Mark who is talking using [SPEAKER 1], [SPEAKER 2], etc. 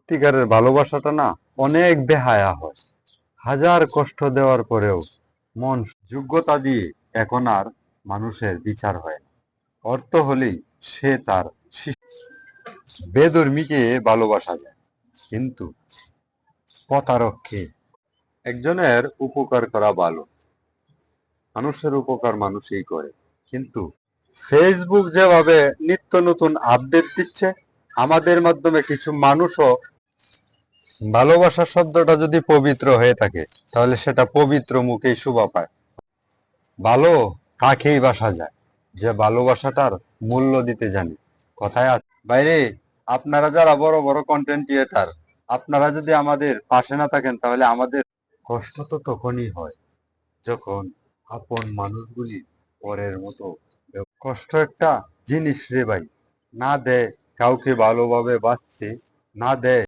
[SPEAKER 1] সত্যিকারের ভালোবাসাটা না অনেক বেহায়া হয়। হাজার কষ্ট দেওয়ার পরেও মন যোগ্যতা দিয়ে এখন আর মানুষের বিচার হয় না। অর্থ হলেই সে তার বেধর্মীকে ভালোবাসা যায়, কিন্তু প্রতারককে। একজনের উপকার করা ভালো, মানুষের উপকার মানুষই করে, কিন্তু ফেসবুক যেভাবে নিত্য নতুন আপডেট দিচ্ছে, আমাদের মাধ্যমে কিছু মানুষও ভালোবাসা শব্দটা যদি পবিত্র হয়ে থাকে, তাহলে সেটা পবিত্র মুখেই শোভা পায়। ভালো তাকেই বাসা যায় যে ভালোবাসাটার মূল্য দিতে জানে। কথায় আছে বাইরে, আপনারা যারা বড় বড় কন্টেন্ট ক্রিয়েটার, আপনারা যদি আমাদের পাশে না থাকেন, তাহলে আমাদের কষ্ট তো তখনই হয় যখন আপন মানুষগুলি পরের মতো। কষ্ট একটা জিনিস রে ভাই, না দেয় কাউকে ভালোভাবে বাঁচতে, না দেয়